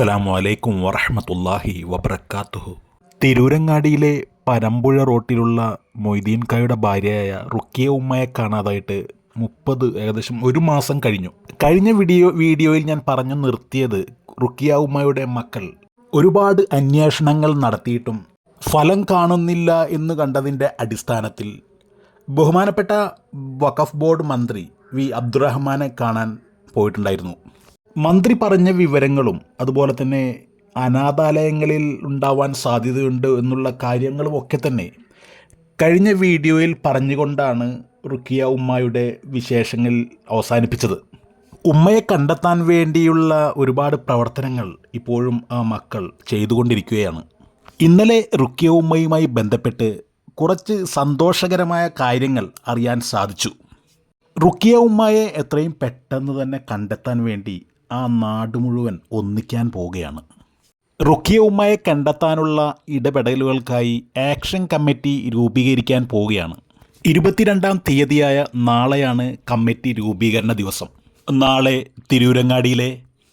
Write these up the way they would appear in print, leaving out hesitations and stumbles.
അസ്സലാമു അലൈക്കും വറഹ്മത്തുള്ളാഹി വബറകാതുഹു. തിരൂരങ്ങാടിയിലെ പനമ്പുഴ റോട്ടിലുള്ള മൊയ്തീൻ കായുടെ ഭാര്യയായ റുക്കിയ ഉമ്മയെ കാണാതായിട്ട് ഏകദേശം ഒരു മാസം കഴിഞ്ഞു. കഴിഞ്ഞ വീഡിയോയിൽ ഞാൻ പറഞ്ഞു നിർത്തിയത് റുക്കിയ ഉമ്മയുടെ മക്കൾ ഒരുപാട് അന്വേഷണങ്ങൾ നടത്തിയിട്ടും ഫലം കാണുന്നില്ല എന്ന് കണ്ടതിൻ്റെ അടിസ്ഥാനത്തിൽ ബഹുമാനപ്പെട്ട വഖഫ് ബോർഡ് മന്ത്രി വി അബ്ദുറഹ്മാനെ കാണാൻ പോയിട്ടുണ്ടായിരുന്നു. മന്ത്രി പറഞ്ഞ വിവരങ്ങളും അതുപോലെ തന്നെ അനാഥാലയങ്ങളിൽ ഉണ്ടാവാൻ സാധ്യതയുണ്ട് എന്നുള്ള കാര്യങ്ങളും ഒക്കെ തന്നെ കഴിഞ്ഞ വീഡിയോയിൽ പറഞ്ഞുകൊണ്ടാണ് റുക്കിയ ഉമ്മയുടെ വിശേഷങ്ങൾ അവസാനിപ്പിച്ചത്. ഉമ്മയെ കണ്ടെത്താൻ വേണ്ടിയുള്ള ഒരുപാട് പ്രവർത്തനങ്ങൾ ഇപ്പോഴും ആ മക്കൾ ചെയ്തുകൊണ്ടിരിക്കുകയാണ്. ഇന്നലെ റുക്കിയ ഉമ്മയുമായി ബന്ധപ്പെട്ട് കുറച്ച് സന്തോഷകരമായ കാര്യങ്ങൾ അറിയാൻ സാധിച്ചു. റുക്കിയ ഉമ്മയെ എത്രയും പെട്ടെന്ന് തന്നെ കണ്ടെത്താൻ വേണ്ടി ആ നാട് മുഴുവൻ ഒന്നിക്കാൻ പോവുകയാണ്. റുക്കിയ ഉമ്മയെ കണ്ടെത്താനുള്ള ഇടപെടലുകൾക്കായി ആക്ഷൻ കമ്മിറ്റി രൂപീകരിക്കാൻ പോവുകയാണ്. 22-ാം തീയതിയായ നാളെയാണ് കമ്മിറ്റി രൂപീകരണ ദിവസം. നാളെ തിരൂരങ്ങാടിയിലെ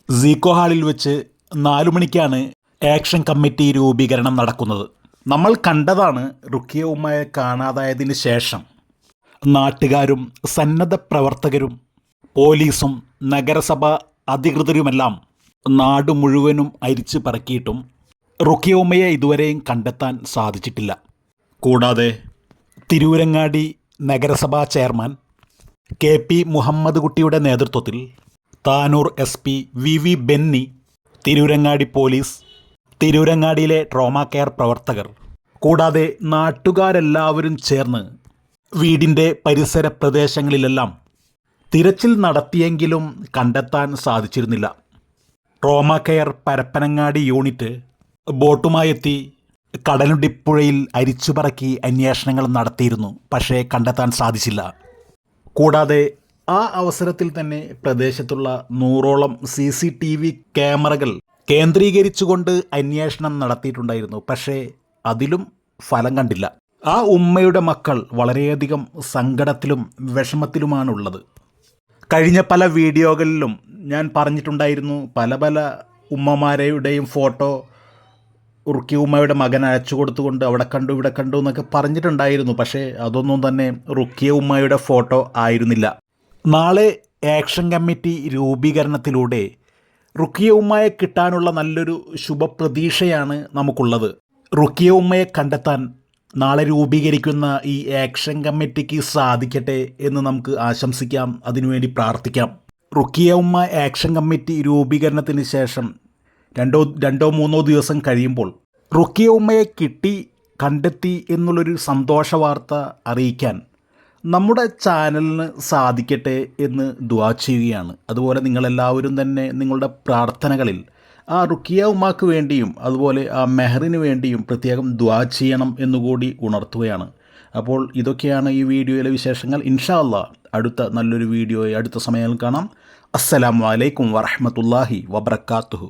സീക്കോ ഹാളിൽ വെച്ച് 4 മണിക്കാണ് ആക്ഷൻ കമ്മിറ്റി രൂപീകരണം നടക്കുന്നത്. നമ്മൾ കണ്ടതാണ് റുക്കിയ ഉമ്മയെ കാണാതായതിന് ശേഷം നാട്ടുകാരും സന്നദ്ധ പ്രവർത്തകരും പോലീസും നഗരസഭ അധികൃതരുമെല്ലാം നാട് മുഴുവനും അരിച്ചു പറക്കിയിട്ടും റുക്കിയ ഉമ്മയെ ഇതുവരെയും കണ്ടെത്താൻ സാധിച്ചിട്ടില്ല. കൂടാതെ തിരൂരങ്ങാടി നഗരസഭാ ചെയർമാൻ KP മുഹമ്മദ് കുട്ടിയുടെ നേതൃത്വത്തിൽ Tanur SP VV Benny, Tirurangadi police, തിരൂരങ്ങാടിയിലെ ട്രോമ കെയർ പ്രവർത്തകർ കൂടാതെ നാട്ടുകാരെല്ലാവരും ചേർന്ന് വീടിൻ്റെ പരിസര പ്രദേശങ്ങളിലെല്ലാം തിരച്ചിൽ നടത്തിയെങ്കിലും കണ്ടെത്താൻ സാധിച്ചിരുന്നില്ല. ട്രോമ കെയർ പരപ്പനങ്ങാടി യൂണിറ്റ് ബോട്ടുമായെത്തി കടലുണ്ടിപ്പുഴയിൽ അരിച്ചുപറക്കി അന്വേഷണങ്ങൾ നടത്തിയിരുന്നു. പക്ഷേ കണ്ടെത്താൻ സാധിച്ചില്ല. കൂടാതെ ആ അവസരത്തിൽ തന്നെ പ്രദേശത്തുള്ള 100ഓളം CCTV ക്യാമറകൾ കേന്ദ്രീകരിച്ചുകൊണ്ട് അന്വേഷണം നടത്തിയിട്ടുണ്ടായിരുന്നു. പക്ഷേ അതിലും ഫലം കണ്ടില്ല. ആ ഉമ്മയുടെ മക്കൾ വളരെയധികം സങ്കടത്തിലും വിഷമത്തിലുമാണുള്ളത്. കഴിഞ്ഞ പല വീഡിയോകളിലും ഞാൻ പറഞ്ഞിട്ടുണ്ടായിരുന്നു, പല ഉമ്മമാരുടെയും ഫോട്ടോ റുക്കിയ ഉമ്മയുടെ മകൻ അയച്ചു കൊടുത്തുകൊണ്ട് അവിടെ കണ്ടു ഇവിടെ കണ്ടു എന്നൊക്കെ പറഞ്ഞിട്ടുണ്ടായിരുന്നു. പക്ഷേ അതൊന്നും തന്നെ റുക്കിയ ഉമ്മയുടെ ഫോട്ടോ ആയിരുന്നില്ല. നാളെ ആക്ഷൻ കമ്മിറ്റി രൂപീകരണത്തിലൂടെ റുക്കിയ ഉമ്മയെ കിട്ടാനുള്ള നല്ലൊരു ശുഭപ്രതീക്ഷയാണ് നമുക്കുള്ളത്. റുക്കിയ ഉമ്മയെ കണ്ടെത്താൻ നാളെ രൂപീകരിക്കുന്ന ഈ ആക്ഷൻ കമ്മിറ്റിക്ക് സാധിക്കട്ടെ എന്ന് നമുക്ക് ആശംസിക്കാം, അതിനുവേണ്ടി പ്രാർത്ഥിക്കാം. റുക്കിയ ഉമ്മ ആക്ഷൻ കമ്മിറ്റി രൂപീകരണത്തിന് ശേഷം രണ്ടോ മൂന്നോ ദിവസം കഴിയുമ്പോൾ റുക്കിയ ഉമ്മയെ കണ്ടെത്തി എന്നുള്ളൊരു സന്തോഷ വാർത്ത അറിയിക്കാൻ നമ്മുടെ ചാനലിന് സാധിക്കട്ടെ എന്ന് ദുആ ചെയ്യുകയാണ്. അതുപോലെ നിങ്ങളെല്ലാവരും തന്നെ നിങ്ങളുടെ പ്രാർത്ഥനകളിൽ ആ റുക്കിയ ഉമ്മാക്ക് വേണ്ടിയും അതുപോലെ ആ മെഹറിന് വേണ്ടിയും പ്രത്യേകം ദുആ ചെയ്യണം എന്നുകൂടി ഉണർത്തുകയാണ്. അപ്പോൾ ഇതൊക്കെയാണ് ഈ വീഡിയോയിലെ വിശേഷങ്ങൾ. ഇൻഷാ അല്ലാഹ് അടുത്ത നല്ലൊരു വീഡിയോയെ അടുത്ത സമയങ്ങളിൽ കാണാം. അസ്സലാമു അലൈക്കും വറഹ്മത്തുള്ളാഹി വബറകാതുഹു.